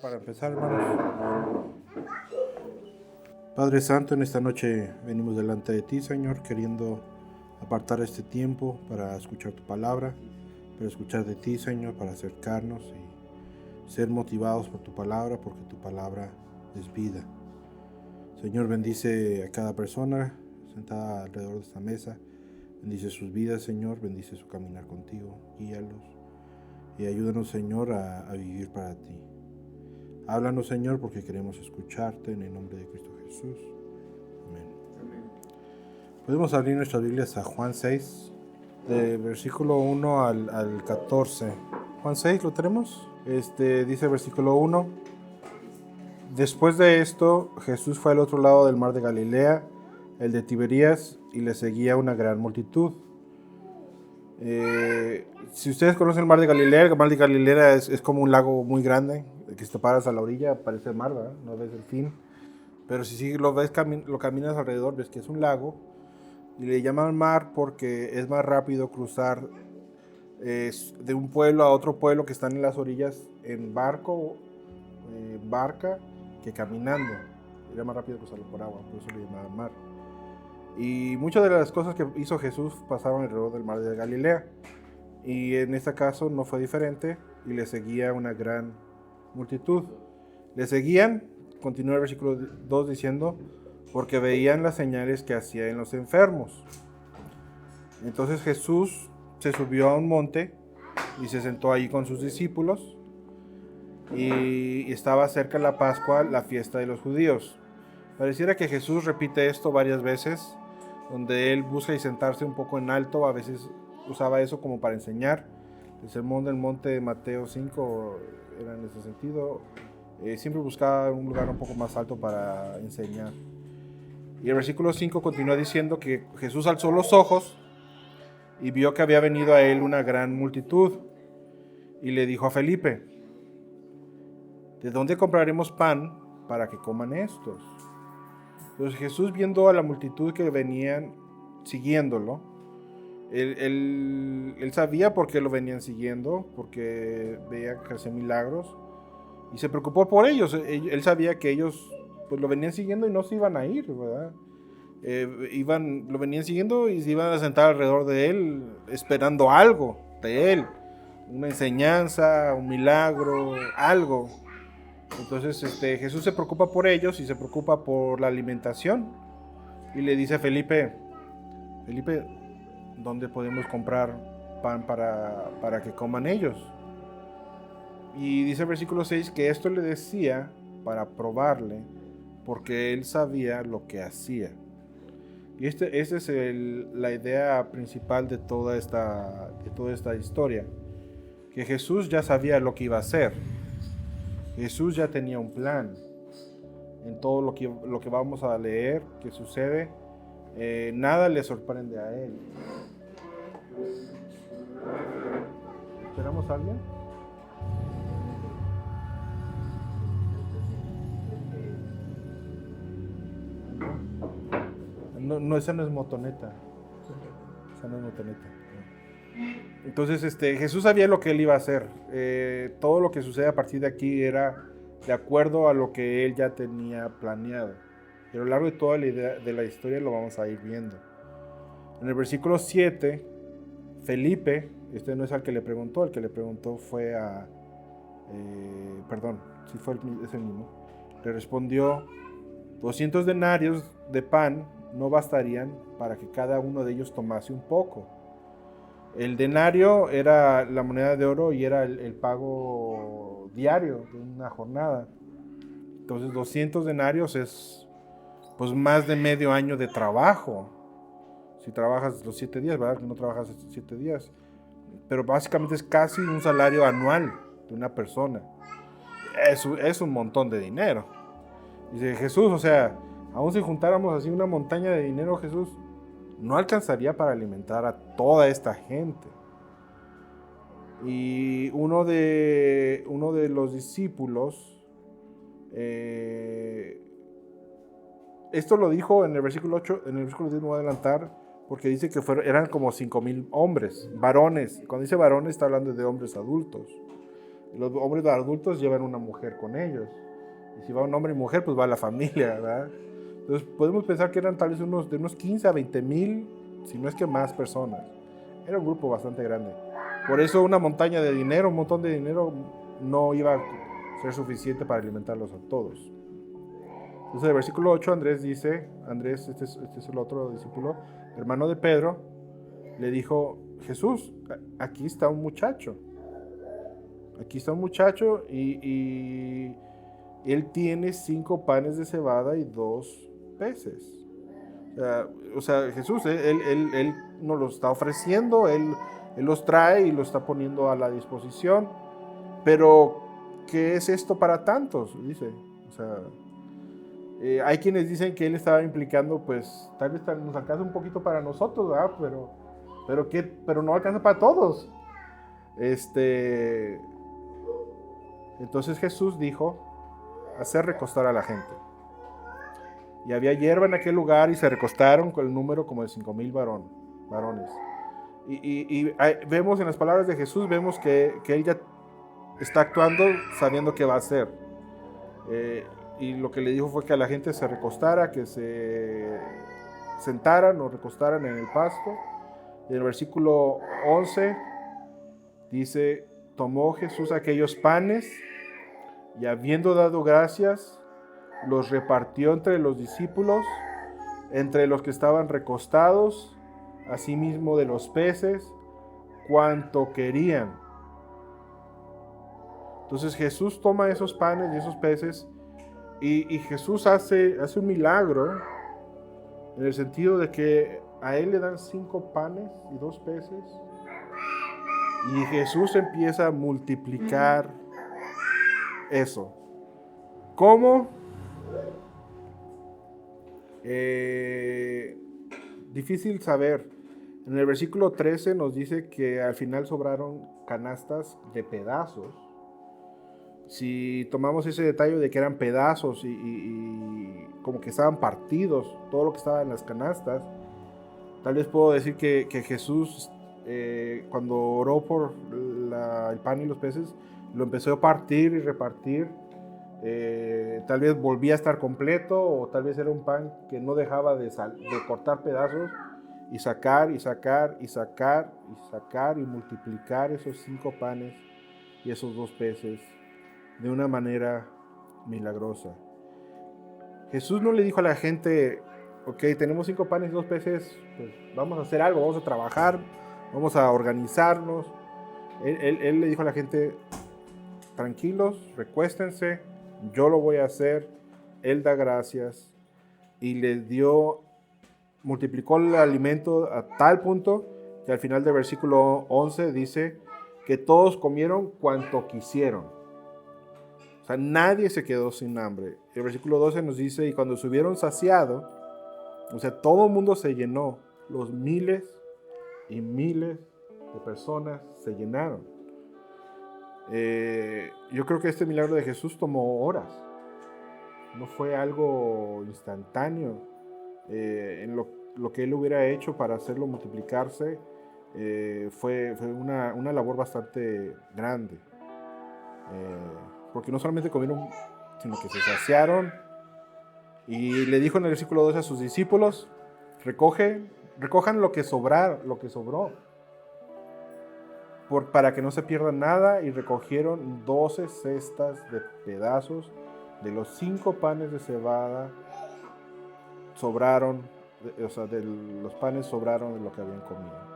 Para empezar, hermanos. Padre Santo, en esta noche venimos delante de ti, Señor, queriendo apartar este tiempo para escuchar tu palabra, para escuchar de ti, Señor, para acercarnos y ser motivados por tu palabra, porque tu palabra es vida. Señor, bendice a cada persona sentada alrededor de esta mesa, bendice sus vidas, Señor, bendice su caminar contigo, guíalos y ayúdanos, Señor, a vivir para ti. Háblanos, Señor, porque queremos escucharte en el nombre de Cristo Jesús. Amén. Podemos abrir nuestras Biblias a Juan 6, de versículo 1 al 14. Juan 6, ¿lo tenemos? Dice versículo 1. Después de esto, Jesús fue al otro lado del mar de Galilea, el de Tiberías, y le seguía una gran multitud. Si ustedes conocen el mar de Galilea, el mar de Galilea es como un lago muy grande, que si te paras a la orilla parece el mar, ¿verdad? No ves el fin. Pero si lo ves, lo caminas alrededor, ves que es un lago. Y le llaman mar porque es más rápido cruzar de un pueblo a otro pueblo que están en las orillas en barca, que caminando. Era más rápido cruzarlo por agua, por eso le llamaban mar. Y muchas de las cosas que hizo Jesús pasaron alrededor del mar de Galilea. Y en este caso no fue diferente y le seguía una gran multitud. Le seguían, continúa el versículo 2 diciendo, porque veían las señales que hacía en los enfermos. Entonces Jesús se subió a un monte y se sentó ahí con sus discípulos. Y estaba cerca la Pascua, la fiesta de los judíos. Pareciera que Jesús repite esto varias veces, donde él busca y sentarse un poco en alto. A veces usaba eso como para enseñar. El sermón del monte de Mateo 5 era en ese sentido. Siempre buscaba un lugar un poco más alto para enseñar. Y el versículo 5 continúa diciendo que Jesús alzó los ojos y vio que había venido a él una gran multitud. Y le dijo a Felipe, ¿de dónde compraremos pan para que coman estos? Entonces Jesús, viendo a la multitud que venían siguiéndolo, él sabía por qué lo venían siguiendo, porque veía que hacía milagros, y se preocupó por ellos. Él sabía que ellos pues lo venían siguiendo y no se iban a ir, ¿verdad? Lo venían siguiendo y se iban a sentar alrededor de él, esperando algo de él, una enseñanza, un milagro, algo. Entonces Jesús se preocupa por ellos y se preocupa por la alimentación. Y le dice a Felipe, ¿dónde podemos comprar pan para que coman ellos? Y dice el versículo 6 que esto le decía para probarle, porque él sabía lo que hacía. Y esta es la idea principal de toda esta historia, que Jesús ya sabía lo que iba a hacer. Jesús ya tenía un plan. En todo lo que vamos a leer que sucede, nada le sorprende a él. ¿Esperamos a alguien? No, esa no es motoneta. Entonces Jesús sabía lo que él iba a hacer. Todo lo que sucede a partir de aquí era de acuerdo a lo que él ya tenía planeado. Y a lo largo de toda la historia lo vamos a ir viendo. En el versículo 7, Felipe, no es al que le preguntó, el que le preguntó fue es el mismo. Le respondió, 200 denarios de pan no bastarían para que cada uno de ellos tomase un poco. El denario era la moneda de oro y era el pago diario de una jornada. Entonces 200 denarios es pues más de medio año de trabajo. Si trabajas los 7 días, ¿verdad? Que no trabajas 7 días. Pero básicamente es casi un salario anual de una persona. Es un montón de dinero. Dice Jesús, o sea, aún si juntáramos así una montaña de dinero, Jesús no alcanzaría para alimentar a toda esta gente. Y uno de los discípulos, esto lo dijo en el versículo 8, en el versículo 10 me voy a adelantar, porque dice que eran como 5,000 hombres, varones. Cuando dice varones está hablando de hombres adultos. Los hombres adultos llevan una mujer con ellos. Y si va un hombre y mujer, pues va la familia, ¿verdad? Entonces podemos pensar que eran tal vez de unos 15 a 20 mil, si no es que más personas. Era un grupo bastante grande. Por eso una montaña de dinero, un montón de dinero, no iba a ser suficiente para alimentarlos a todos. Entonces en el versículo 8 Andrés dice, Andrés, este es el otro discípulo, hermano de Pedro, le dijo, Jesús, aquí está un muchacho. Aquí está un muchacho y él tiene 5 panes de cebada y 2 peces. O sea, Jesús, él nos los está ofreciendo, él los trae y los está poniendo a la disposición. Pero, ¿qué es esto para tantos? Dice. O sea, hay quienes dicen que él estaba implicando, pues, tal vez nos alcanza un poquito para nosotros, ¿verdad? Pero no alcanza para todos. Entonces Jesús dijo, hacer recostar a la gente. Y había hierba en aquel lugar y se recostaron con el número como de 5,000 varones. Y vemos en las palabras de Jesús, vemos que él ya está actuando sabiendo qué va a hacer. Y lo que le dijo fue que a la gente se recostara, que se sentaran o recostaran en el pasto. Y en el versículo 11 dice, tomó Jesús aquellos panes y habiendo dado gracias, los repartió entre los discípulos, entre los que estaban recostados, asimismo de los peces, cuanto querían. Entonces Jesús toma esos panes y esos peces y Jesús hace un milagro en el sentido de que a él le dan 5 panes y 2 peces y Jesús empieza a multiplicar eso. ¿Cómo? Difícil saber. En el versículo 13 nos dice que al final sobraron canastas de pedazos. Si tomamos ese detalle de que eran pedazos y como que estaban partidos, todo lo que estaba en las canastas, tal vez puedo decir que Jesús, cuando oró por el pan y los peces, lo empezó a partir y repartir. Tal vez volvía a estar completo o tal vez era un pan que no dejaba de cortar pedazos y sacar y sacar y sacar y sacar y multiplicar esos 5 panes y esos 2 peces de una manera milagrosa. Jesús no le dijo a la gente, ok, tenemos 5 panes y 2 peces, pues vamos a hacer algo, vamos a trabajar, vamos a organizarnos. Él le dijo a la gente, tranquilos, recuéstense, yo lo voy a hacer. Él da gracias y les dio, multiplicó el alimento a tal punto que al final del versículo 11 dice que todos comieron cuanto quisieron. O sea, nadie se quedó sin hambre. El versículo 12 nos dice, y cuando se hubieron saciado, o sea, todo el mundo se llenó, los miles y miles de personas se llenaron. Yo creo que este milagro de Jesús tomó horas, no fue algo instantáneo. En lo que él hubiera hecho para hacerlo multiplicarse fue una labor bastante grande, porque no solamente comieron, sino que se saciaron. Y le dijo en el versículo 12 a sus discípulos, recojan lo que sobró, para que no se pierda nada, y recogieron 12 cestas de pedazos de los 5 panes de cebada. Sobraron, o sea, los panes sobraron de lo que habían comido.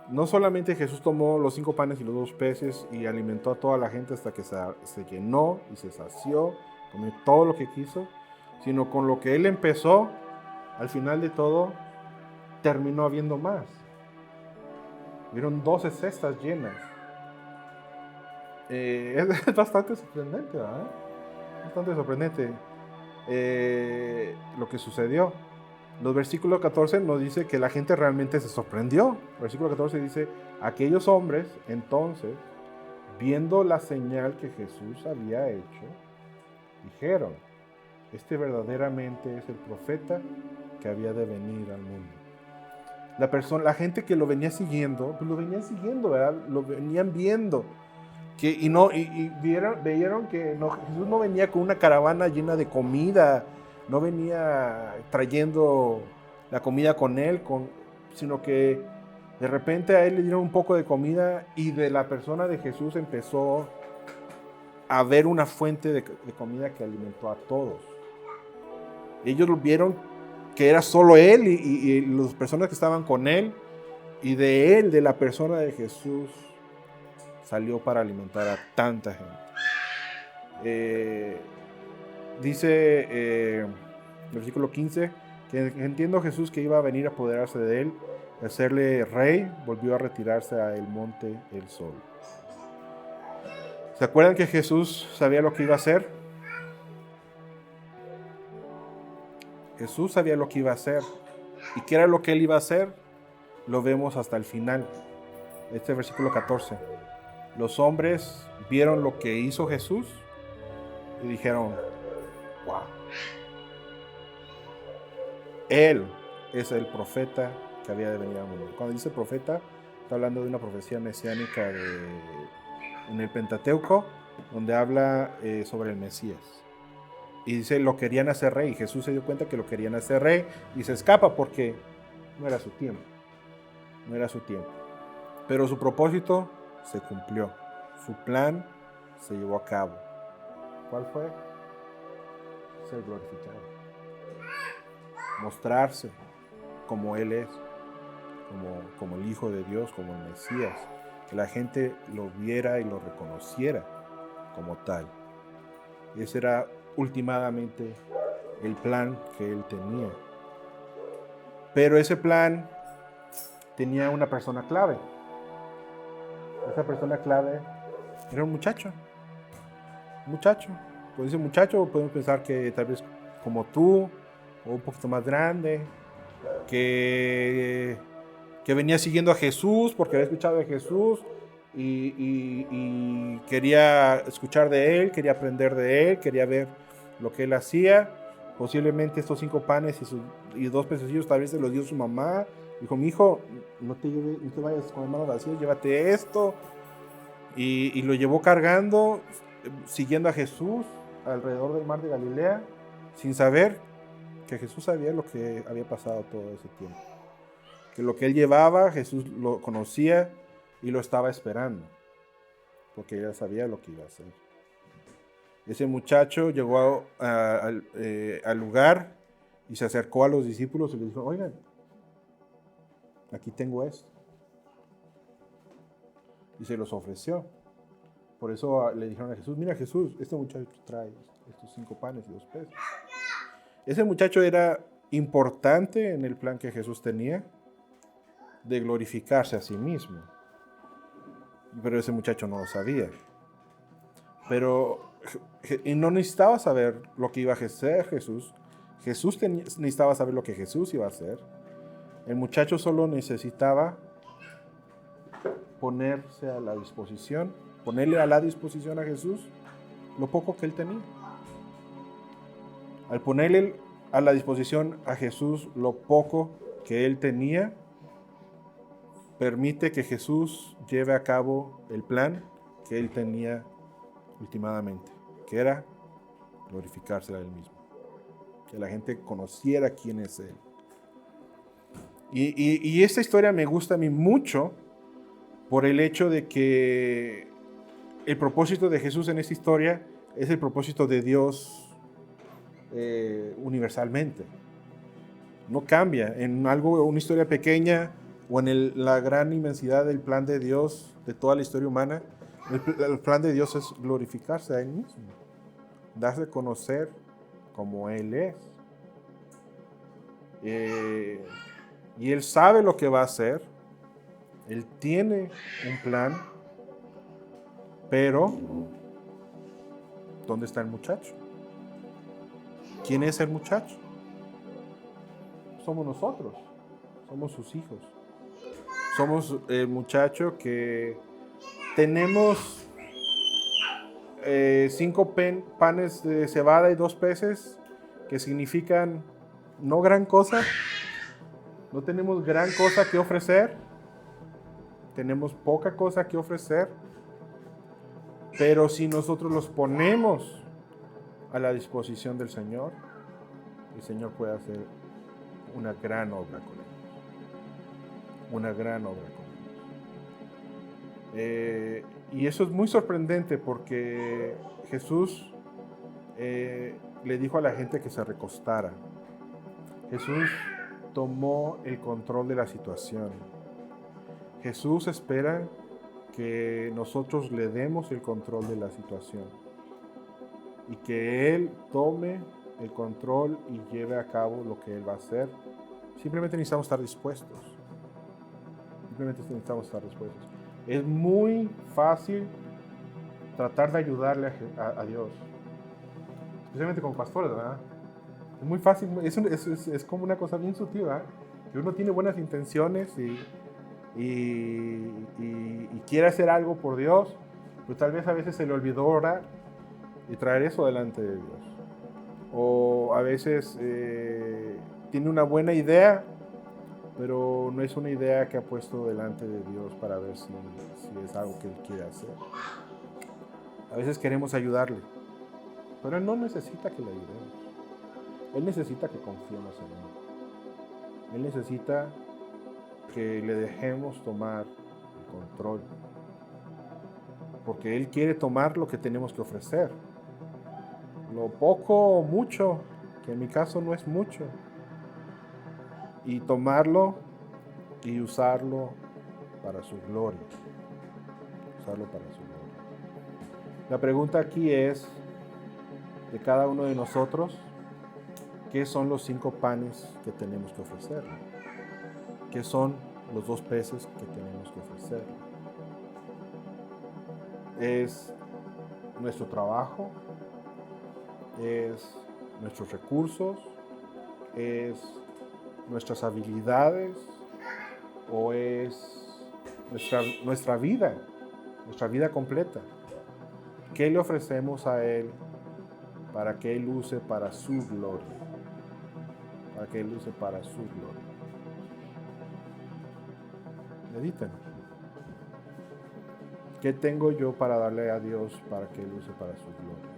No solamente Jesús tomó los 5 panes y los 2 peces y alimentó a toda la gente hasta que se llenó y se sació, comió todo lo que quiso, sino con lo que él empezó, al final de todo, terminó habiendo más. Vieron 12 cestas llenas. Es bastante sorprendente, ¿verdad? Bastante sorprendente lo que sucedió. Los versículos 14 nos dice que la gente realmente se sorprendió. El versículo 14 dice, aquellos hombres entonces, viendo la señal que Jesús había hecho, dijeron, este verdaderamente es el profeta que había de venir al mundo. La gente que lo venía siguiendo, pues lo venían siguiendo, ¿verdad? Lo venían viendo. Vieron que Jesús no venía con una caravana llena de comida, no venía trayendo la comida con él, sino que de repente a él le dieron un poco de comida y de la persona de Jesús empezó a ver una fuente de comida que alimentó a todos. Ellos vieron que era solo él y las personas que estaban con él, y de la persona de Jesús, salió para alimentar a tanta gente. Dice versículo 15, que entiendo Jesús que iba a venir a apoderarse de él, a hacerle rey, volvió a retirarse al monte el sol. ¿Se acuerdan que Jesús sabía lo que iba a hacer? Jesús sabía lo que iba a hacer. ¿Y qué era lo que él iba a hacer? Lo vemos hasta el final. Este versículo 14. Los hombres vieron lo que hizo Jesús y dijeron, wow, él es el profeta que había de venir al mundo. Cuando dice profeta, está hablando de una profecía mesiánica en el Pentateuco, donde habla sobre el Mesías. Y dice, lo querían hacer rey. Y Jesús se dio cuenta que lo querían hacer rey y se escapa porque no era su tiempo. No era su tiempo. Pero su propósito se cumplió. Su plan se llevó a cabo. ¿Cuál fue? Ser glorificado. Mostrarse como Él es. Como el Hijo de Dios, como el Mesías. Que la gente lo viera y lo reconociera como tal. Ese era últimamente el plan que Él tenía. Pero ese plan tenía una persona clave. Esa persona clave era un muchacho. Un muchacho. Con ese muchacho podemos pensar que tal vez como tú, o un poquito más grande, que venía siguiendo a Jesús porque había escuchado de Jesús y quería escuchar de Él, quería aprender de Él, quería ver lo que Él hacía. Posiblemente estos 5 panes y 2 pececillos tal vez se los dio su mamá. Dijo, mi hijo, no te vayas con manos vacías, llévate esto. Y lo llevó cargando, siguiendo a Jesús alrededor del mar de Galilea, sin saber que Jesús sabía lo que había pasado todo ese tiempo. Que lo que él llevaba, Jesús lo conocía y lo estaba esperando, porque ya sabía lo que iba a hacer. Ese muchacho llegó al lugar y se acercó a los discípulos y les dijo, oigan, aquí tengo esto. Y se los ofreció. Por eso le dijeron a Jesús, mira Jesús, este muchacho trae estos 5 panes y 2 peces. Ese muchacho era importante en el plan que Jesús tenía de glorificarse a sí mismo. Pero ese muchacho no lo sabía. Y no necesitaba saber lo que iba a hacer Jesús. Jesús necesitaba saber lo que Jesús iba a hacer. El muchacho solo necesitaba ponerle a la disposición a Jesús lo poco que él tenía. Al ponerle a la disposición a Jesús lo poco que él tenía, permite que Jesús lleve a cabo el plan que él tenía últimamente, que era glorificarse a él mismo, que la gente conociera quién es él. Y esta historia me gusta a mí mucho por el hecho de que el propósito de Jesús en esta historia es el propósito de Dios universalmente. No cambia en una historia pequeña o en la gran inmensidad del plan de Dios, de toda la historia humana. El plan de Dios es glorificarse a Él mismo, darse a conocer como Él es. Y Él sabe lo que va a hacer. Él tiene un plan, pero ¿dónde está el muchacho? ¿Quién es el muchacho? Somos nosotros, somos sus hijos. Somos el muchacho que tenemos 5 panes de cebada y 2 peces, que significan no gran cosa. No tenemos gran cosa que ofrecer. Tenemos poca cosa que ofrecer. Pero si nosotros los ponemos a la disposición del Señor, el Señor puede hacer una gran obra con ellos. Una gran obra con ellos. Y eso es muy sorprendente porque Jesús le dijo a la gente que se recostara. Jesús tomó el control de la situación. Jesús espera que nosotros le demos el control de la situación y que Él tome el control y lleve a cabo lo que Él va a hacer. Simplemente necesitamos estar dispuestos. Simplemente necesitamos estar dispuestos. Es muy fácil tratar de ayudarle a Dios, especialmente como pastores, ¿verdad? Es muy fácil, es como una cosa bien sutil, ¿verdad? Que uno tiene buenas intenciones y quiere hacer algo por Dios, pero tal vez a veces se le olvidó orar y traer eso delante de Dios. O a veces tiene una buena idea, pero no es una idea que ha puesto delante de Dios para ver si es algo que Él quiere hacer. A veces queremos ayudarle, pero Él no necesita que le ayudemos. Él necesita que confiemos en Él. Él necesita que le dejemos tomar el control, porque Él quiere tomar lo que tenemos que ofrecer. Lo poco o mucho, que en mi caso no es mucho, y tomarlo y usarlo para su gloria. Usarlo para su gloria. La pregunta aquí es, de cada uno de nosotros, ¿qué son los 5 panes que tenemos que ofrecer? ¿Qué son los 2 peces que tenemos que ofrecer? ¿Es nuestro trabajo? ¿Es nuestros recursos? ¿Es nuestras habilidades? ¿O es nuestra vida completa? ¿Qué le ofrecemos a Él para que Él use para su gloria? Para que Él use para su gloria. Mediten. ¿Qué tengo yo para darle a Dios para que Él use para su gloria?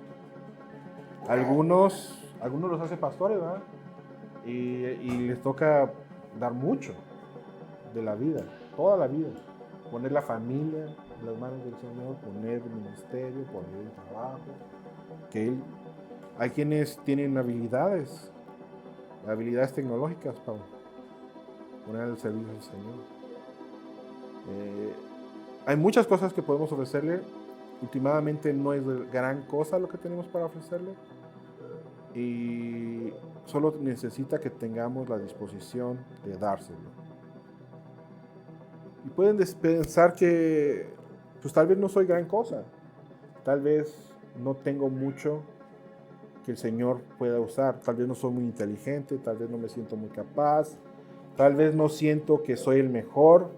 Algunos los hace pastores, ¿verdad? Y les toca dar mucho de la vida, toda la vida. Poner la familia en las manos del Señor, poner el ministerio, poner el trabajo. Hay quienes tienen habilidades tecnológicas para poner al servicio del Señor. Hay muchas cosas que podemos ofrecerle. Últimamente no es gran cosa lo que tenemos para ofrecerle. Y solo necesita que tengamos la disposición de dárselo. Y pueden pensar que pues tal vez no soy gran cosa. Tal vez no tengo mucho que el Señor pueda usar. Tal vez no soy muy inteligente, tal vez no me siento muy capaz, tal vez no siento que soy el mejor.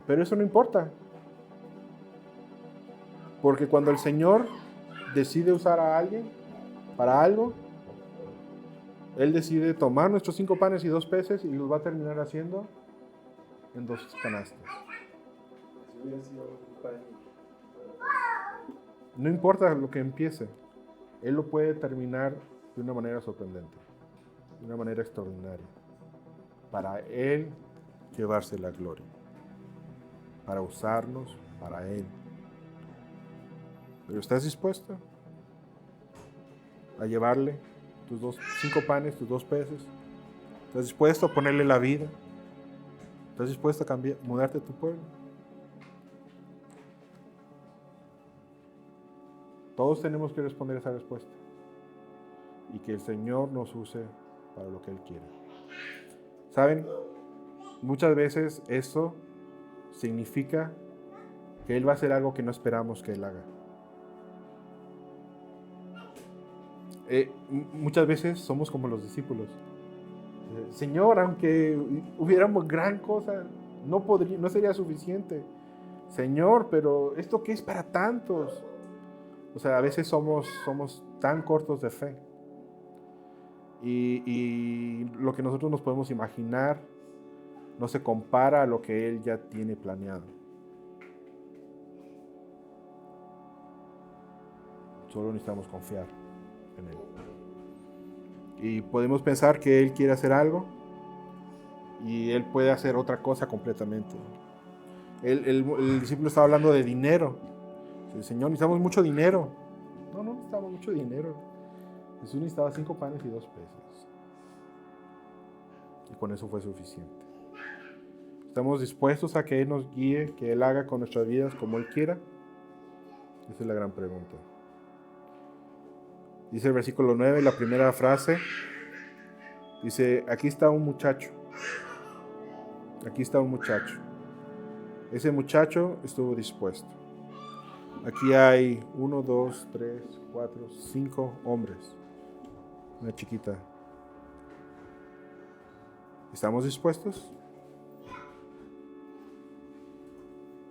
Pero eso no importa. Porque cuando el Señor decide usar a alguien para algo, Él decide tomar nuestros 5 panes y 2 peces y los va a terminar haciendo en 2 canastas. No importa lo que empiece, Él lo puede terminar de una manera sorprendente, de una manera extraordinaria, para Él llevarse la gloria, para usarnos para Él. ¿Pero estás dispuesto a llevarle tus 5 panes, tus 2 peces? ¿Estás dispuesto a ponerle la vida? ¿Estás dispuesto a mudarte a tu pueblo? Todos tenemos que responder esa respuesta. Y que el Señor nos use para lo que Él quiere. ¿Saben? Muchas veces eso significa que Él va a hacer algo que no esperamos que Él haga. Muchas veces somos como los discípulos. Señor, aunque hubiéramos gran cosa, no sería suficiente. Señor, pero ¿esto qué es para tantos? O sea, a veces somos tan cortos de fe. Y lo que nosotros nos podemos imaginar no se compara a lo que Él ya tiene planeado. Solo necesitamos confiar en Él. Y podemos pensar que Él quiere hacer algo y Él puede hacer otra cosa completamente. El discípulo estaba hablando de dinero. Dice, Señor, necesitamos mucho dinero. No necesitamos mucho dinero. Jesús necesitaba 5 panes y 2 peces. Y con eso fue suficiente. ¿Estamos dispuestos a que Él nos guíe, que Él haga con nuestras vidas como Él quiera? Esa es la gran pregunta. Dice el versículo 9, la primera frase. Dice, aquí está un muchacho. Aquí está un muchacho. Ese muchacho estuvo dispuesto. Aquí hay 1, 2, 3, 4, 5 hombres. Una chiquita. ¿Estamos dispuestos?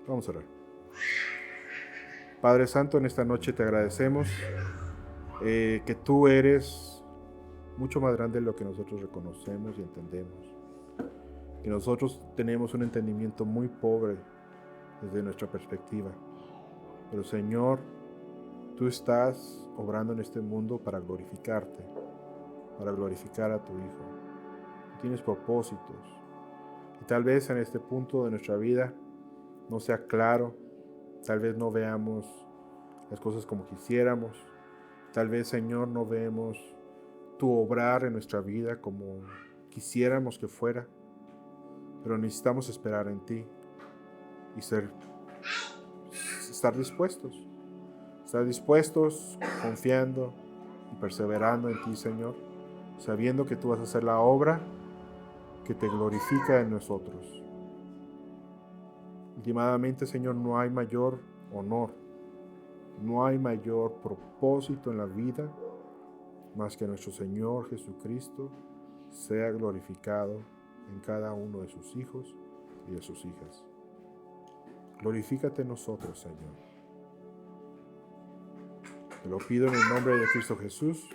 Vamos a orar. Padre Santo, en esta noche te agradecemos que tú eres mucho más grande de lo que nosotros reconocemos y entendemos. Que nosotros tenemos un entendimiento muy pobre desde nuestra perspectiva. Pero Señor, tú estás obrando en este mundo para glorificarte, para glorificar a tu Hijo. Tienes propósitos. Y tal vez en este punto de nuestra vida no sea claro, tal vez no veamos las cosas como quisiéramos, tal vez, Señor, no vemos tu obrar en nuestra vida como quisiéramos que fuera, pero necesitamos esperar en ti y estar dispuestos, confiando y perseverando en ti, Señor, sabiendo que tú vas a hacer la obra que te glorifica en nosotros. Últimamente, Señor, no hay mayor honor, no hay mayor propósito en la vida más que nuestro Señor Jesucristo sea glorificado en cada uno de sus hijos y de sus hijas. Glorifícate en nosotros, Señor. Te lo pido en el nombre de Cristo Jesús.